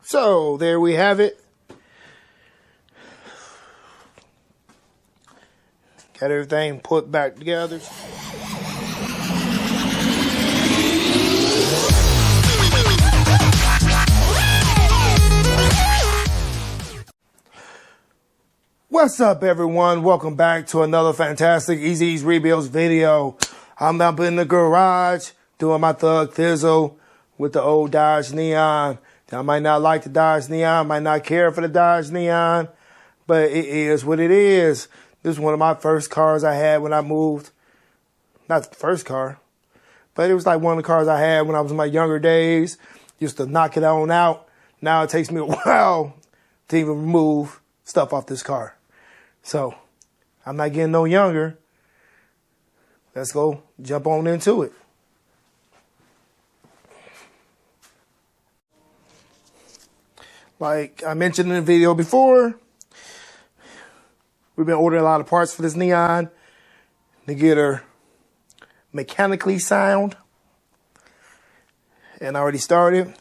So there we have it. Got everything put back together. What's up, everyone? Welcome back to another fantastic Easy's Rebuilds video. I'm up in the garage doing my Thug Thizzle with the old Dodge Neon. I might not like the Dodge Neon, might not care for the Dodge Neon, but it is what it is. This is one of my first cars I had when I moved. Not the first car, but it was like one of the cars I had when I was in my younger days. Used to knock it on out. Now it takes me a while to even remove stuff off this car. So I'm not getting no younger. Let's go jump on into it. Like I mentioned in the video before, we've been ordering a lot of parts for this Neon to get her mechanically sound. And I already started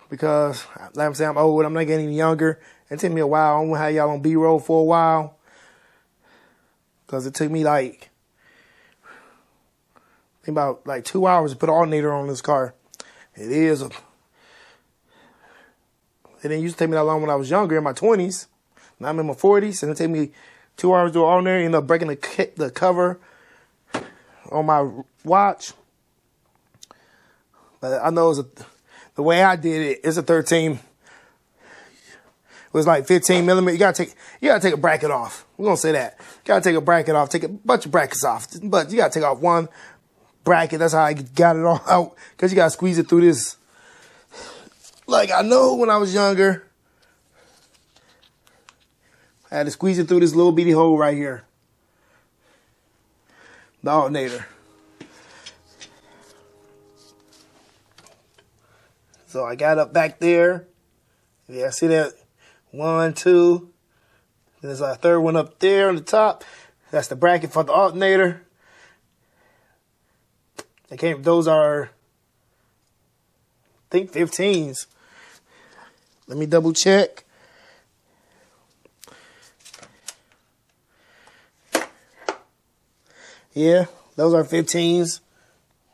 because, like I'm saying, I'm old. I'm not getting any younger. It took me a while. I'm going to have y'all on B-roll for a while. Because it took me like about 2 hours to put an alternator on this car. It didn't used to take me that long when I was younger, in my 20s. Now I'm in my 40s, and it take me 2 hours to do an alternator. End up breaking the cover on my watch. But I know the way I did it, it's a 13. It was like 15 millimeter. You gotta take a bracket off. We're gonna say that. You gotta take a bracket off. Take a bunch of brackets off, but you gotta take off one bracket. That's how I got it all out. Cause you gotta squeeze it through this. Like I know when I was younger, I had to squeeze it through this little bitty hole right here. The alternator. So I got up back there. Yeah, see that? 1, 2. There's a third one up there on the top. That's the bracket for the alternator. Those are, I think, 15s. Let me double check. Yeah, those are 15s.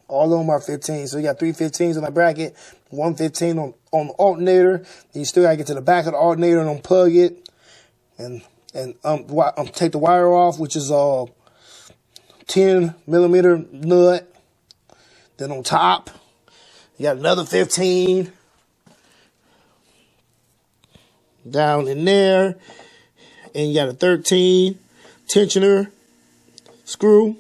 All of them are 15s. So you got 3 15s on the bracket, 1 15 on the alternator. Then you still gotta get to the back of the alternator and unplug it, and take the wire off, which is a 10 millimeter nut. Then on top, you got another 15 down in there, and you got a 13 tensioner screw.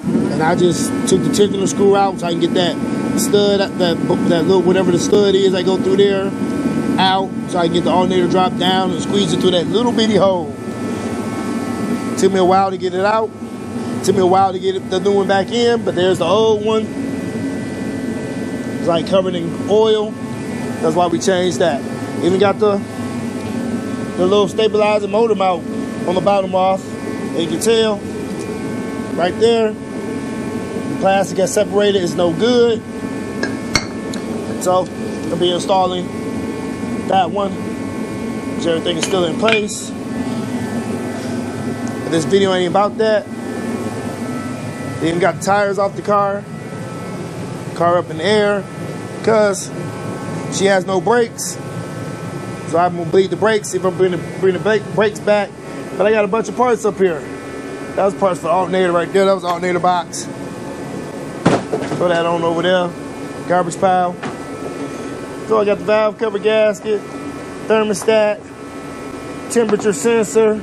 And I just took the tensioner screw out so I can get that stud, that little whatever the stud is, I go through there, out, so I can get the alternator drop down and squeeze it through that little bitty hole. Took me a while to get it out. Took me a while to get the new one back in, but there's the old one. It's like covered in oil. That's why we changed that. Even got the little stabilizer motor mount on the bottom off. And you can tell right there, the plastic got separated. It's no good. So I'll be installing that one. So everything is still in place. But this video ain't about that. They even got the tires off the car up in the air, because she has no brakes. So I'm gonna bleed the brakes, see if I'm bring the brakes back. But I got a bunch of parts up here. That was parts for the alternator right there. That was the alternator box. Throw that on over there. Garbage pile. So I got the valve cover gasket, thermostat, temperature sensor.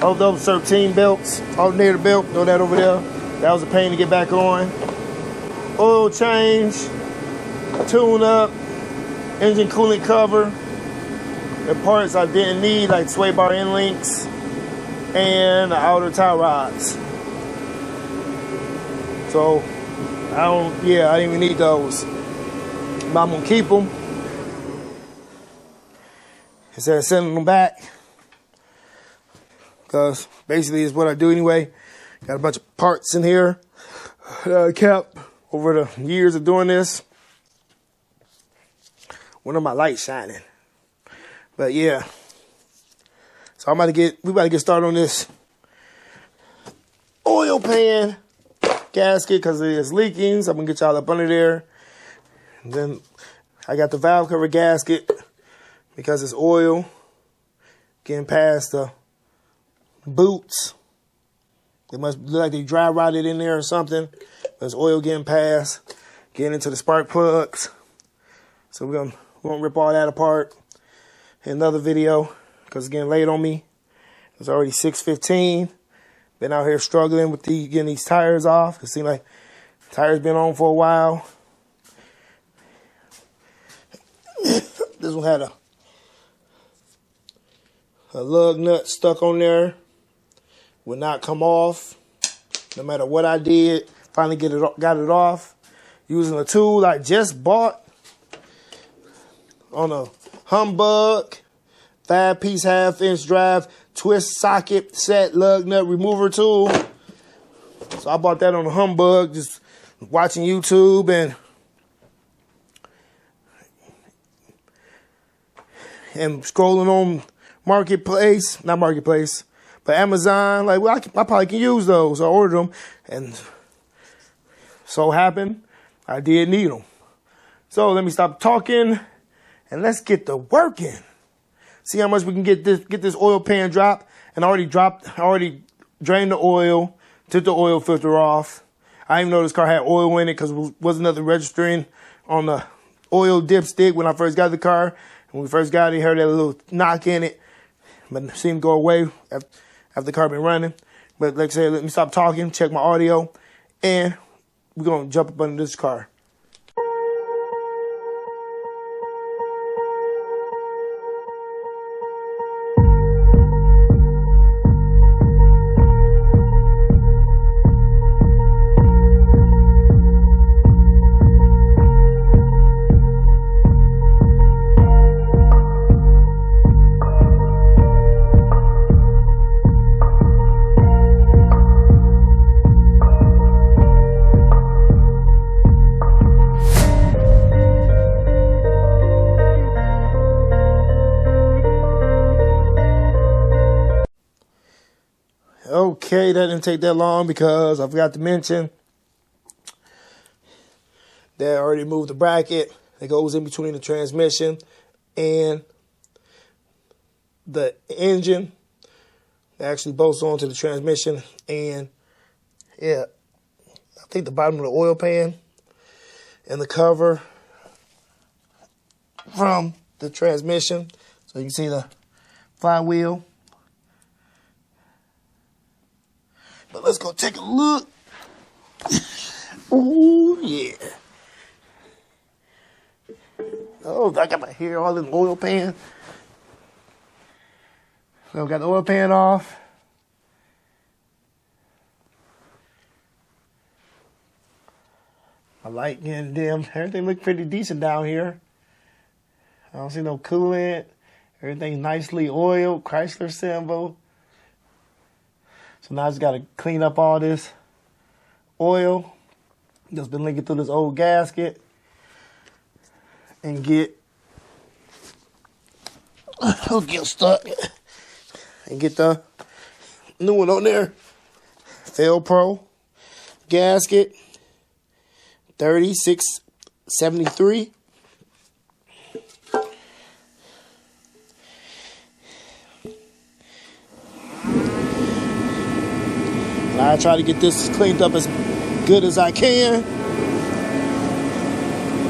Oh, those 13 belts, alternator belt. Throw that over there. That was a pain to get back on. Oil change, tune up, engine coolant cover. The parts I didn't need, like sway bar end links and the outer tie rods. So I didn't even need those. But I'm gonna keep them instead of sending them back, because basically it's what I do anyway. Got a bunch of parts in here that I kept over the years of doing this. When are my lights shining? But yeah. So we about to get started on this oil pan gasket because it is leaking. So I'm gonna get y'all up under there. And then I got the valve cover gasket because it's oil getting past the boots. It must look like they dry rotted in there or something. But it's oil getting past, getting into the spark plugs. So we're gonna rip all that apart in another video because it's getting late on me. It's already 6:15. Been out here struggling with getting these tires off. It seems like tires been on for a while. This one had a lug nut stuck on there. Would not come off. No matter what I did. Finally got it off. Using a tool I just bought on a Humbug. 5-piece, half-inch drive, twist socket set lug nut remover tool. So I bought that on a Humbug, just watching YouTube and scrolling on not Marketplace, but Amazon. Like, well, I probably can use those. So I ordered them, and so happened I did need them. So let me stop talking, and let's get to working. See how much we can get this oil pan dropped. And I already drained the oil, took the oil filter off. I didn't even know this car had oil in it because it wasn't nothing registering on the oil dipstick when I first got the car. When we first got it, I heard that little knock in it, but it seemed to go away after the car been running. But like I said, let me stop talking, check my audio, and we're going to jump up under this car. Okay, that didn't take that long because I forgot to mention that I already moved the bracket that goes in between the transmission and the engine. It actually bolts onto the transmission, and yeah, I think the bottom of the oil pan and the cover from the transmission. So you can see the flywheel. But let's go take a look. Oh, yeah. Oh, I got my hair all in the oil pan. So got the oil pan off. My light getting dim. Everything look pretty decent down here. I don't see no coolant. Everything nicely oiled. Chrysler symbol. So now I just got to clean up all this oil that's been leaking through this old gasket and get stuck and get the new one on there. Fail Pro gasket 3673. I try to get this cleaned up as good as I can.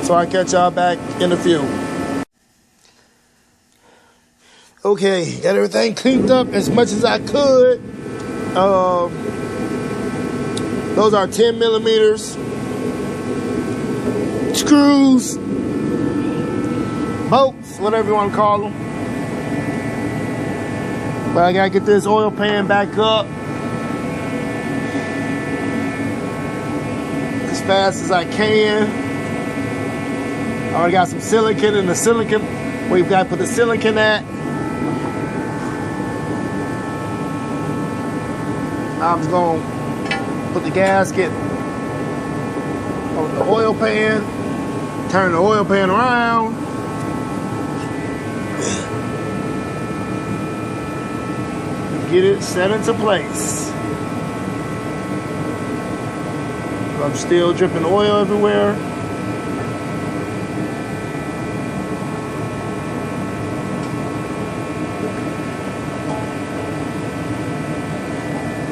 So I'll catch y'all back in a few. Okay, got everything cleaned up as much as I could. Those are 10 millimeters. Screws. Bolts, whatever you want to call them. But I gotta get this oil pan back up as fast as I can. I already got some silicone in the silicone. Where you gotta put the silicone at. I'm just gonna put the gasket on the oil pan, turn the oil pan around, Get it set into place. I'm still dripping oil everywhere.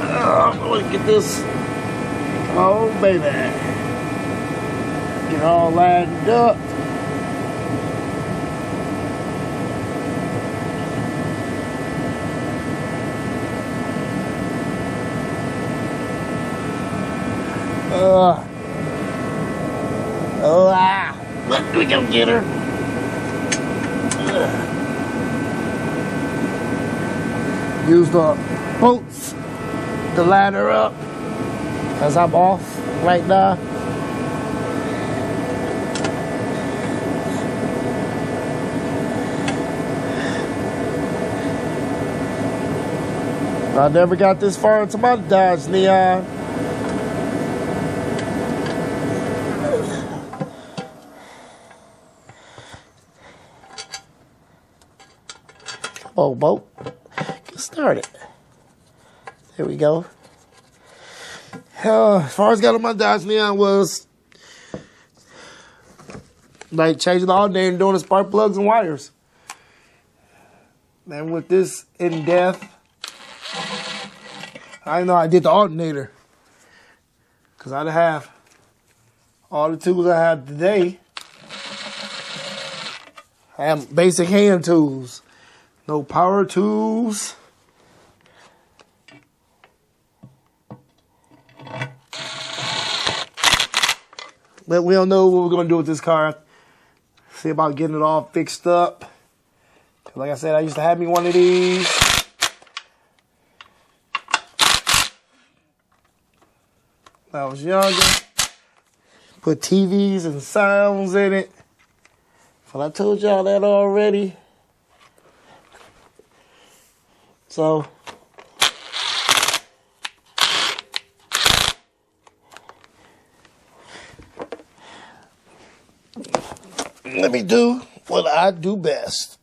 I'm gonna get this. Oh, baby. Get all lined up. Let me go get her. Use the bolts to line her up because I'm off right now. I never got this far into my Dodge Neon. Oh, boat. Get started. There we go. As far as got on my Dodge Neon was like changing the alternator and doing the spark plugs and wires. And with this in depth, I know I did the alternator because I'd have all the tools I have today. I have basic hand tools. No power tools. But we don't know what we're going to do with this car. See about getting it all fixed up. Like I said, I used to have me one of these. When I was younger. Put TVs and sounds in it. Well, I told y'all that already. So, let me do what I do best.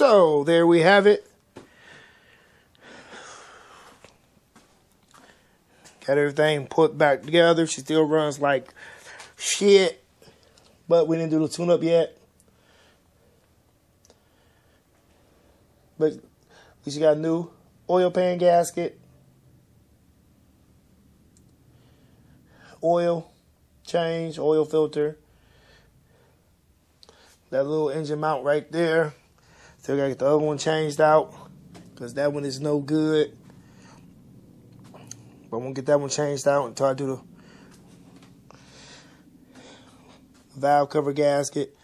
So there we have it. Got everything put back together. She still runs like shit, but we didn't do the tune-up yet. But at least you got a new oil pan gasket, oil change, oil filter. That little engine mount right there. Still got to get the other one changed out because that one is no good. But I'm going to get that one changed out until I do the valve cover gasket.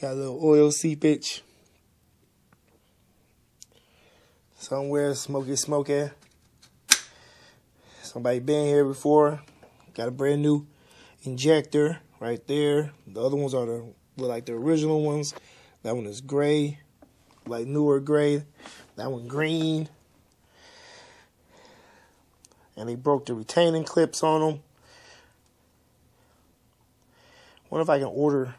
Got a little oil seepage. Somewhere smoky. Somebody been here before. Got a brand new injector right there. The other ones are look like the original ones. That one is gray, like newer gray. That one green. And they broke the retaining clips on them. Wonder if I can order,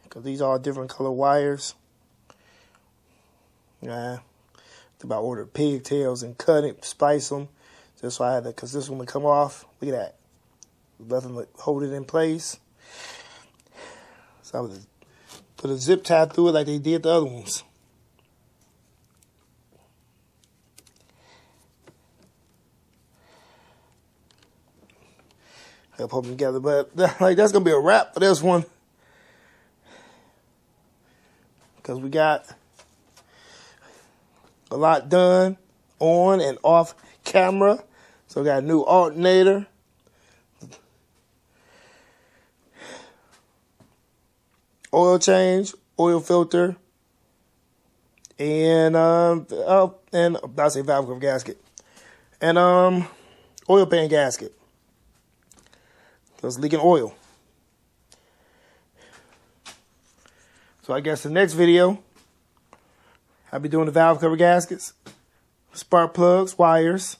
because these are all different color wires. Yeah, it's about order pigtails and cut it, splice them. That's why I had to, because this one would come off. Look at that. Nothing to hold it in place. So I would put a zip tie through it like they did the other ones. I'll put them together, but like that's gonna be a wrap for this one, because we got a lot done on and off camera. So we got a new alternator, oil change, oil filter, and I'll say valve cover gasket, and oil pan gasket. So it's leaking oil. So I guess the next video, I'll be doing the valve cover gaskets, spark plugs, wires,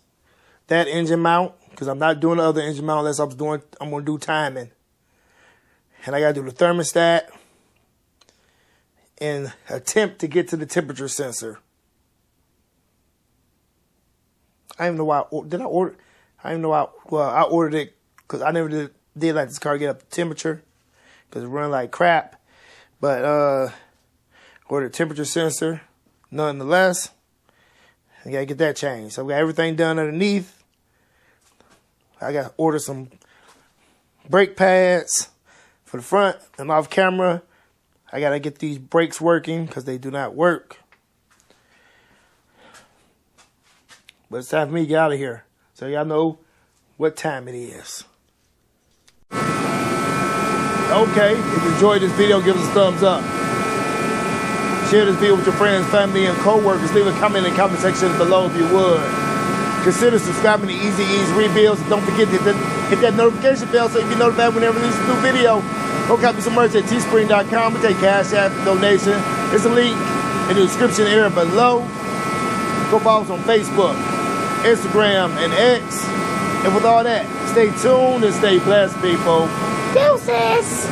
that engine mount, because I'm not doing the other engine mount unless I'm going to do timing. And I got to do the thermostat and attempt to get to the temperature sensor. I don't even know why. Did I order? I don't even know why. Well, I ordered it because I never did like this car get up to temperature because it run like crap. But ordered temperature sensor. Nonetheless, I gotta get that changed. So I got everything done underneath. I got to order some brake pads for the front and off camera. I got to get these brakes working because they do not work. But it's time for me to get out of here. So y'all know what time it is. Okay, if you enjoyed this video, give us a thumbs up. Share this video with your friends, family, and co-workers. Leave a comment in the comment section below if you would. Consider subscribing to Easy Ease Rebuilds. And don't forget to hit that notification bell so you can be notified whenever I release a new video. Go copy some merch at teespring.com. We take cash app donation. There's a link in the description area below. Go follow us on Facebook, Instagram, and X. And with all that, stay tuned and stay blessed, people. Deuces!